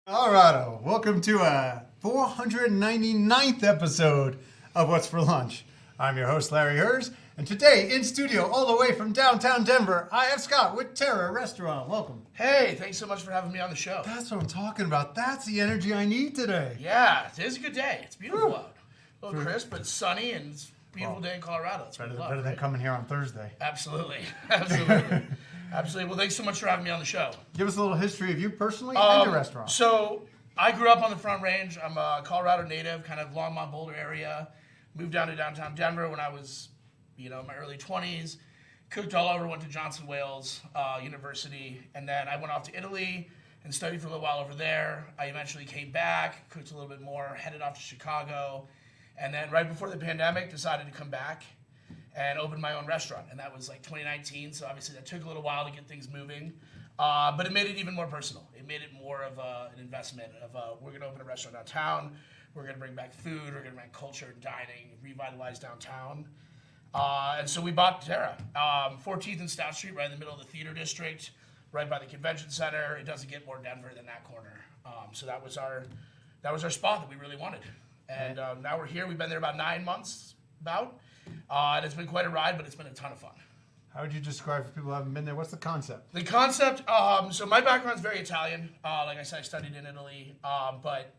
Colorado, welcome to a 499th episode of What's for Lunch. I'm your host, Larry Hers, and today in studio, all the way from downtown Denver, I have Scott with Terra Restaurant. Welcome. Hey, thanks so much for having me on the show. That's what I'm talking about. That's the energy I need today. Yeah, it is a good day. It's beautiful out. A little crisp, but sunny, and it's a beautiful day in Colorado. It's Better than coming here on Thursday. Absolutely. Absolutely. Absolutely. Well, thanks so much for having me on the show. Give us a little history of you personally and your restaurant. So, I grew up on the Front Range. I'm a Colorado native, kind of Longmont, Boulder area. Moved down to downtown Denver when I was, in my early 20s. Cooked all over, went to Johnson Wales University, and then I went off to Italy and studied for a little while over there. I eventually came back, cooked a little bit more, headed off to Chicago, and then right before the pandemic, decided to come back and open my own restaurant, and that was like 2019, so obviously that took a little while to get things moving, but it made it even more personal. It made it more of an investment of we're going to open a restaurant downtown, we're going to bring back food, we're going to bring culture and dining, revitalize downtown, and so we bought Terra, 14th and Stout Street, right in the middle of the theater district, right by the convention center. It doesn't get more Denver than that corner, so that was our spot that we really wanted, and now we're here. We've been there about 9 months, and it's been quite a ride, but it's been a ton of fun. How would you describe for people who haven't been there? What's the concept? The concept, so my background's very Italian. Like I said, I studied in Italy. But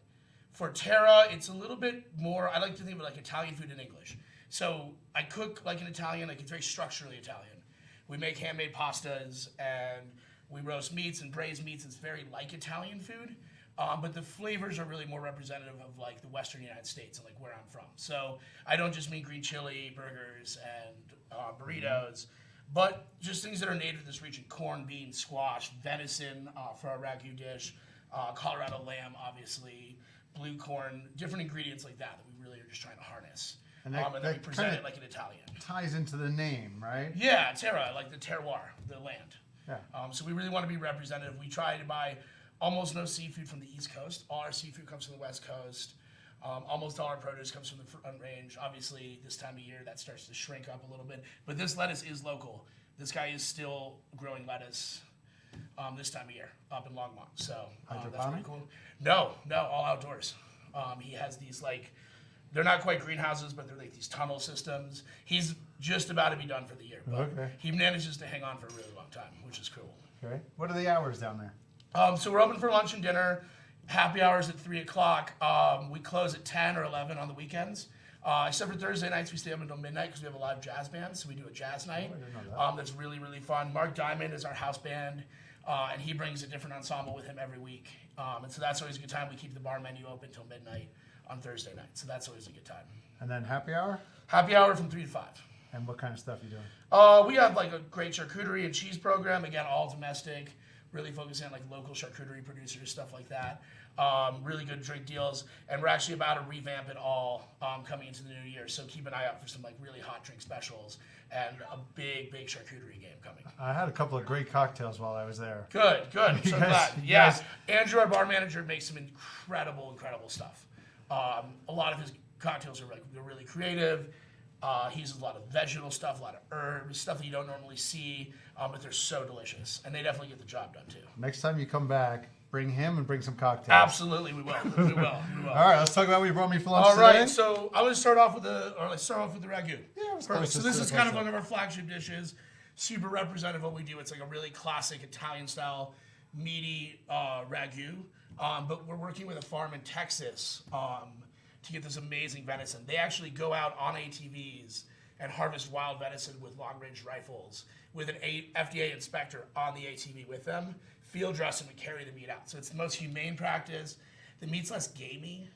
for Terra, it's a little bit more, I like to think of it like Italian food in English. So I cook like an Italian, like it's very structurally Italian. We make handmade pastas, and we roast meats and braise meats. It's very like Italian food. But the flavors are really more representative of like the Western United States and like where I'm from. So I don't just mean green chili, burgers, and burritos, but just things that are native to this region: corn, beans, squash, venison for our ragu dish, Colorado lamb, obviously, blue corn, different ingredients like that we really are just trying to harness. And then we present it like an Italian. Ties into the name, right? Yeah, Terra, like the terroir, the land. Yeah. So we really want to be representative. We try to buy almost no seafood from the East Coast. All our seafood comes from the West Coast. Almost all our produce comes from the Front Range. Obviously, this time of year, that starts to shrink up a little bit. But this lettuce is local. This guy is still growing lettuce this time of year up in Longmont. So that's pretty cool. No, all outdoors. He has these, like, they're not quite greenhouses, but they're like these tunnel systems. He's just about to be done for the year. But he manages to hang on for a really long time, which is cool. Okay. What are the hours down there? So we're open for lunch and dinner. Happy hours at 3 o'clock. We close at 10 or 11 on the weekends. Except for Thursday nights, we stay up until midnight because we have a live jazz band. So we do a jazz night. That's really, really fun. Mark Diamond is our house band, and he brings a different ensemble with him every week. And so that's always a good time. We keep the bar menu open till midnight on Thursday night. So that's always a good time. And then happy hour? Happy hour from 3 to 5. And what kind of stuff you doing? We have like a great charcuterie and cheese program. Again, all domestic. Really focusing on like local charcuterie producers, stuff like that. Really good drink deals, and we're actually about to revamp it all coming into the new year. So keep an eye out for some like really hot drink specials and a big charcuterie game coming. I had a couple of great cocktails while I was there. Good. I'm so glad. Yeah, Andrew, our bar manager, makes some incredible stuff. A lot of his cocktails are like they're really creative. He uses a lot of vegetal stuff, a lot of herbs, stuff that you don't normally see, but they're so delicious. And they definitely get the job done, too. Next time you come back, bring him and bring some cocktails. Absolutely, we will. We will. All right, let's talk about what you brought me for lunch today. All right, so I'm going to start off with the ragu. Yeah, perfect. So this is kind of one of our flagship dishes, super representative of what we do. It's like a really classic Italian-style meaty ragu, but we're working with a farm in Texas to get this amazing venison. They actually go out on ATVs and harvest wild venison with long-range rifles with an FDA inspector on the ATV with them, field dress them, and carry the meat out. So it's the most humane practice. The meat's less gamey.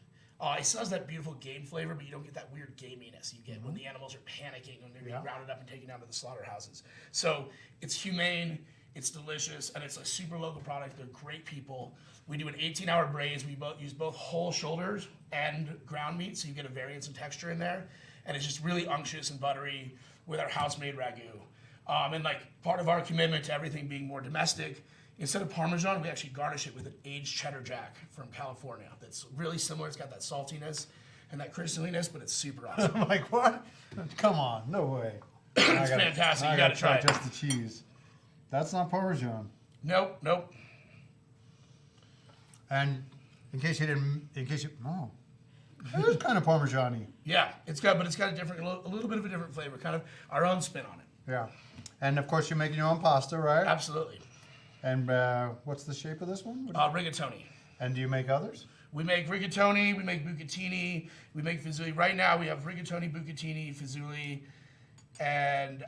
It still has that beautiful game flavor, but you don't get that weird gaminess you get when the animals are panicking when they're being rounded up and taken down to the slaughterhouses. So it's humane, it's delicious, and it's a super local product. They're great people. We do an 18-hour braise. We use both whole shoulders and ground meat, so you get a variance in texture in there. And it's just really unctuous and buttery with our house-made ragu. And like part of our commitment to everything being more domestic, instead of Parmesan, we actually garnish it with an aged cheddar jack from California. That's really similar. It's got that saltiness and that crispiness, but it's super awesome. I'm like, what? Come on, no way. It's fantastic. You got to try it. Just the cheese. That's not Parmesan. Nope. And in case you, oh, it is kind of Parmesan-y. Yeah, but it's got a little bit of a different flavor, kind of our own spin on it. Yeah. And of course, you're making your own pasta, right? Absolutely. And what's the shape of this one? Rigatoni. And do you make others? We make rigatoni, we make bucatini, we make fazooli. Right now, we have rigatoni, bucatini, fazooli, and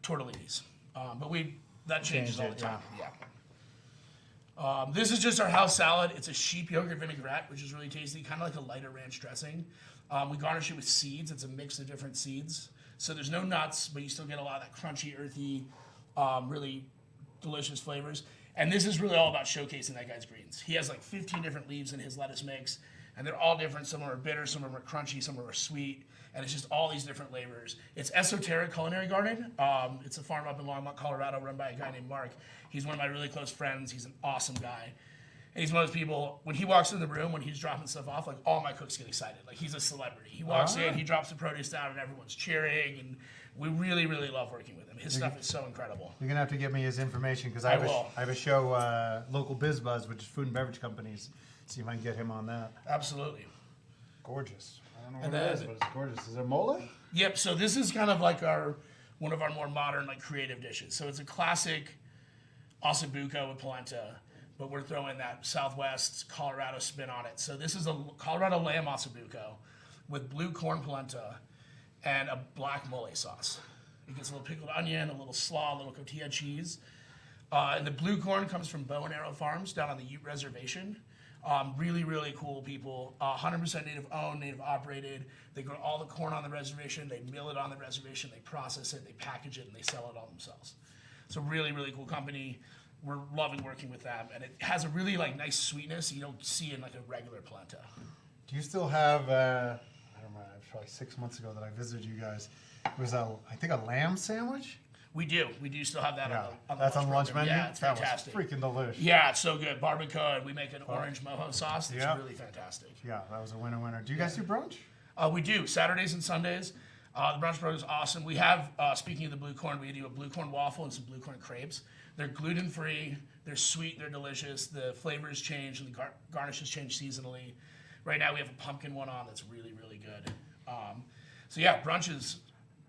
tortellinis. But that changes all the time. Yeah. This is just our house salad. It's a sheep yogurt vinaigrette, which is really tasty, kind of like a lighter ranch dressing. We garnish it with seeds. It's a mix of different seeds. So there's no nuts, but you still get a lot of that crunchy, earthy, really delicious flavors. And this is really all about showcasing that guy's greens. He has like 15 different leaves in his lettuce mix, and they're all different. Some are bitter, some are crunchy, some are sweet, and it's just all these different flavors. It's Terra Culinary Garden. It's a farm up in Longmont, Colorado, run by a guy named Mark. He's one of my really close friends. He's an awesome guy. And he's one of those people, when he walks in the room, when he's dropping stuff off, like all my cooks get excited. Like he's a celebrity. He walks in, he drops the produce down, and everyone's cheering, and we really, really love working with him. His stuff is so incredible. You're going to have to give me his information because I have a show, Local Biz Buzz, which is food and beverage companies. See if I can get him on that. Absolutely. Gorgeous. I don't know what it is, but it's gorgeous. Is it mole? Yep. So this is kind of like one of our more modern, like creative dishes. So it's a classic ossobuco with polenta, but we're throwing that Southwest Colorado spin on it. So this is a Colorado lamb ossobuco with blue corn polenta and a black mole sauce. It gets a little pickled onion, a little slaw, a little cotija cheese. And the blue corn comes from Bow and Arrow Farms down on the Ute Reservation. Really, really cool people. 100% native owned, native operated. They grow all the corn on the reservation. They mill it on the reservation. They process it. They package it, and they sell it all themselves. It's a really, really cool company. We're loving working with them, and it has a really like nice sweetness you don't see in like a regular polenta. Do you still have? I don't know. It was probably 6 months ago that I visited you guys. It was I think a lamb sandwich. We do still have that on the That's on the lunch program. menu? Yeah, it's fantastic. That was freaking delicious. Yeah, it's so good. Barbacoa, and we make an orange mojo sauce that's really fantastic. Yeah, that was a winner. Do you guys do brunch? We do, Saturdays and Sundays. The brunch program is awesome. We have, speaking of the blue corn, we do a blue corn waffle and some blue corn crepes. They're gluten-free, they're sweet, they're delicious. The flavors change, and the garnishes change seasonally. Right now we have a pumpkin one on that's really, really good. So yeah, brunch is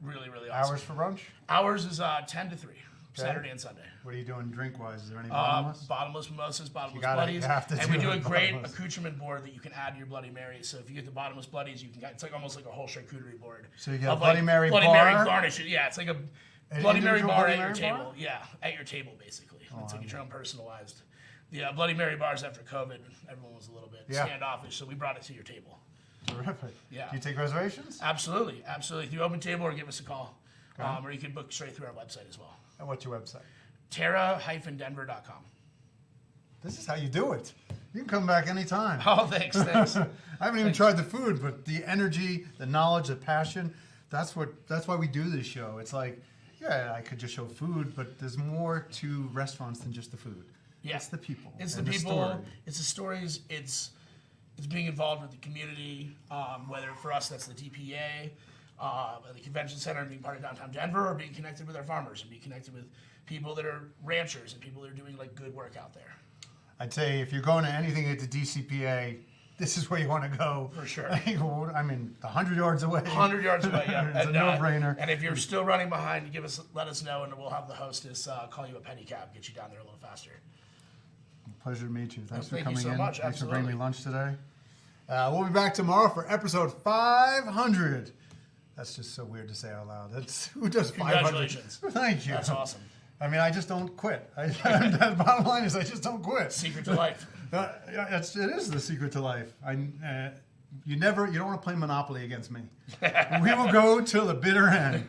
really, really awesome. Hours for brunch? Ours is 10 to 3, Saturday and Sunday. What are you doing drink-wise? Is there any bottomless? Bottomless mimosas, bottomless You bloodies. have to and do we do a a great bottomless. accoutrement board that you can add to your Bloody Mary. So if you get the bottomless bloodies, you can get, it's like almost like a whole charcuterie board. So you get a of, Bloody Mary Bloody bar? Mary garnish. Yeah, it's like a An Bloody Mary individual bar Bloody at your Mary table. bar? Yeah, at your table basically. It's like your own personalized. The Bloody Mary bars after COVID, everyone was a little bit standoffish, so we brought it to your table. Terrific. Yeah. Do you take reservations? Absolutely. Through Open Table, or give us a call. Or you can book straight through our website as well. And what's your website? Terra-denver.com. This is how you do it. You can come back anytime. Oh, thanks. I haven't even tried the food, but the energy, the knowledge, the passion, that's why we do this show. It's like, yeah, I could just show food, but there's more to restaurants than just the food. Yeah. It's the people. It's the and people. story. It's the stories. It's being involved with the community. Whether for us that's the DPA, the convention center, and being part of downtown Denver, or being connected with our farmers and being connected with people that are ranchers and people that are doing like good work out there. I'd say if you're going to anything at the DCPA, this is where you want to go. For sure. I mean, 100 yards away. 100 yards away, yeah. It's a no-brainer. And if you're still running behind, let us know, and we'll have the hostess call you a pedicab, get you down there a little faster. Pleasure to meet you. Thanks for thank you coming so in. much. Thanks for bringing me Absolutely. lunch today. We'll be back tomorrow for episode 500. That's just so weird to say out loud. Who does 500? Congratulations. Thank you. That's awesome. I mean, I just don't quit. The bottom line is I just don't quit. Secret to life. It is the secret to life. You don't want to play Monopoly against me. We will go till the bitter end.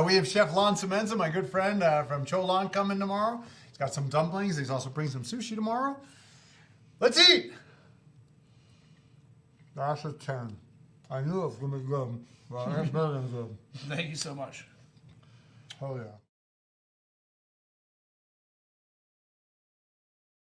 We have Chef Lon Semenza, my good friend from Cholon, coming tomorrow. He's got some dumplings. He's also bringing some sushi tomorrow. Let's eat. That's a 10. I knew it was going to be good. Well, that's better than good. Thank you so much. Oh, yeah.